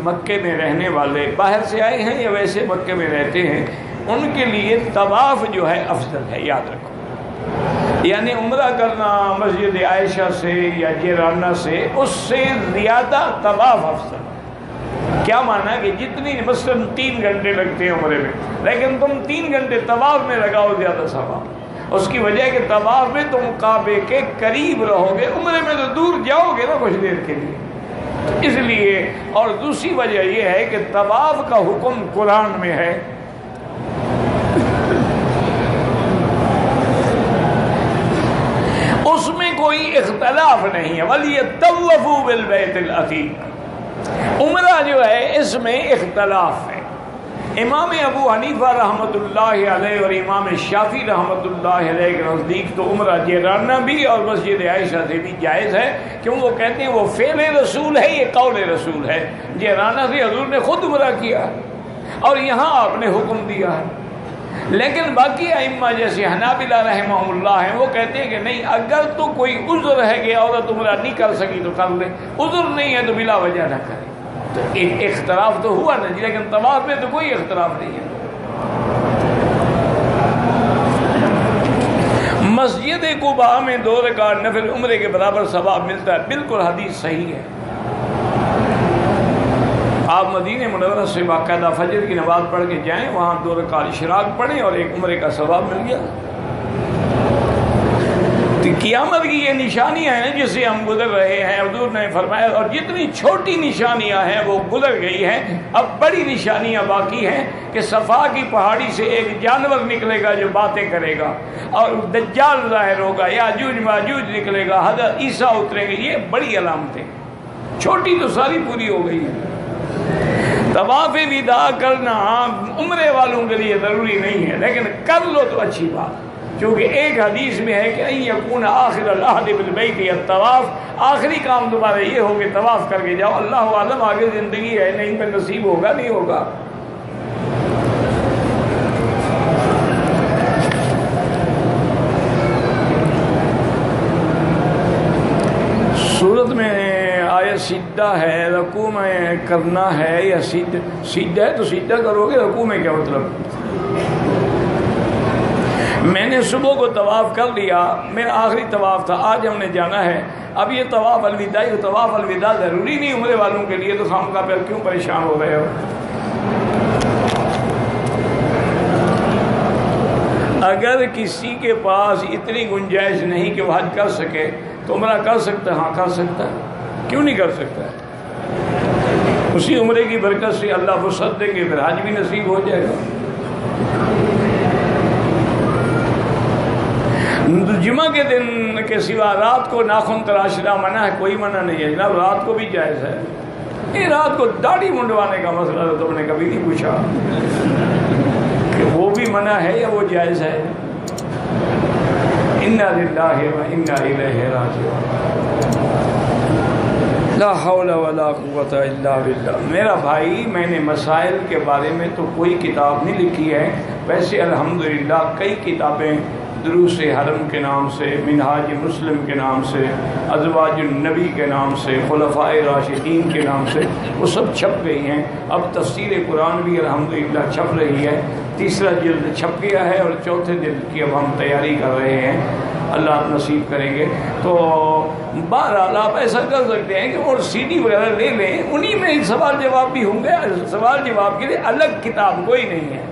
مکے میں رہنے والے باہر سے آئے ہیں یا ویسے مکے میں رہتے ہیں، ان کے لیے طواف جو ہے افضل ہے، یاد رکھو۔ یعنی عمرہ کرنا مسجد عائشہ سے یا جیرانہ سے، اس سے زیادہ طواف افضل ہے۔ کیا مانا کہ جتنی مثلاً 3 گھنٹے لگتے ہیں عمرے میں، لیکن تم 3 گھنٹے طواف میں لگاؤ، زیادہ ثواب۔ اس کی وجہ ہے کہ طواف میں تم کعبے کے قریب رہو گے، عمرے میں تو دور جاؤ گے نا کچھ دیر کے لیے، اس لیے۔ اور دوسری وجہ یہ ہے کہ طواف کا حکم قرآن میں ہے، اس میں کوئی اختلاف نہیں ہے۔ وَلْيَطَّوَّفُوا بِالْبَيْتِ الْعَتِيقِ، عمرہ جو ہے اس میں اختلاف ہے۔ امام ابو حنیفہ رحمۃ اللہ علیہ اور امام شافعی رحمۃ اللہ علیہ کے نزدیک تو عمرہ جیرانہ بھی اور مسجد عائشہ سے بھی جائز ہے، کیوں؟ وہ کہتے ہیں وہ فعل رسول ہے، یہ قول رسول ہے۔ جیرانہ سے حضور نے خود عمرہ کیا اور یہاں آپ نے حکم دیا ہے۔ لیکن باقی ائمہ جیسے حنابلہ رحمہ اللہ ہیں، وہ کہتے ہیں کہ نہیں، اگر تو کوئی عذر ہے کہ عورت عمرہ نہیں کر سکی تو کر لے، عذر نہیں ہے تو بلا وجہ نہ کرے۔ تو ایک اختلاف تو ہوا نا جی، لیکن طواف میں تو کوئی اختلاف نہیں ہے۔ مسجد قباء میں 2 رکعت نفل عمرے کے برابر ثواب ملتا ہے، بالکل حدیث صحیح ہے۔ آپ مدینہ منورہ سے باقاعدہ فجر کی نماز پڑھ کے جائیں، وہاں 2 رکعت اشراق پڑھیں اور ایک عمرے کا ثواب مل گیا۔ تو قیامت کی یہ نشانیاں ہیں جس سے ہم گزر رہے ہیں، حضور نے فرمایا، اور جتنی چھوٹی نشانیاں ہیں وہ گزر گئی ہیں، اب بڑی نشانیاں باقی ہیں کہ صفا کی پہاڑی سے ایک جانور نکلے گا جو باتیں کرے گا، اور دجال ظاہر ہوگا، یاجوج ماجوج نکلے گا، حضرت عیسیٰ اتریں گے۔ یہ بڑی علامتیں، چھوٹی تو ساری پوری ہو گئی ہیں۔ طواف وداع کرنا عمرے والوں کے لیے ضروری نہیں ہے، لیکن کر لو تو اچھی بات، کیونکہ ایک حدیث میں ہے کہ ان یکون آخر العہد بالبیت الطواف، آخری کام تمہارا یہ ہو کہ طواف کر کے جاؤ۔ اللہ عالم آگے زندگی ہے نہیں پہ نصیب ہوگا نہیں ہوگا۔ صورت میں آیا سیدھا ہے، رکوع میں کرنا ہے یا سیدھا ہے تو سیدھا کرو گے، رکوع میں کیا مطلب؟ میں نے صبح کو طواف کر لیا، میرا آخری طواف تھا، آج ہم نے جانا ہے، اب یہ طواف الوداع ضروری نہیں عمرے والوں کے لیے، تو خامخواہ پہ کیوں پریشان ہو رہے ہو؟ اگر کسی کے پاس اتنی گنجائش نہیں کہ وہ حج کر سکے تو عمرہ کر سکتا ہے؟ ہاں کر سکتا ہے، کیوں نہیں کر سکتا ہے؟ اسی عمرے کی برکت سے اللہ وسعت دیں گے، پھر حج بھی نصیب ہو جائے گا۔ جمعہ کے دن کے سوا رات کو ناخن تراشنا منع ہے؟ کوئی منع نہیں ہے جناب، رات کو بھی جائز ہے۔ یہ رات کو داڑھی منڈوانے کا مسئلہ تو تم نے کبھی نہیں پوچھا کہ وہ بھی منع ہے یا وہ جائز ہے۔ انا للہ و انا الیہ راجعون، لا حول ولا قوت الا باللہ۔ میرا بھائی، میں نے مسائل کے بارے میں تو کوئی کتاب نہیں لکھی ہے، ویسے الحمدللہ کئی کتابیں دروس حرم کے نام سے، منہاج مسلم کے نام سے، ازواج النبی کے نام سے، خلفائے راشدین کے نام سے وہ سب چھپ گئی ہیں۔ اب تفسیر قرآن بھی الحمدللہ چھپ رہی ہے، 3 جلد چھپ گیا ہے اور 4 جلد کی اب ہم تیاری کر رہے ہیں، اللہ نصیب کریں گے۔ تو بہرحال آپ ایسا کر سکتے ہیں کہ اور CD وغیرہ لے لیں، انہی میں سوال جواب بھی ہوں گے، سوال جواب کے لیے الگ کتاب کوئی نہیں ہے۔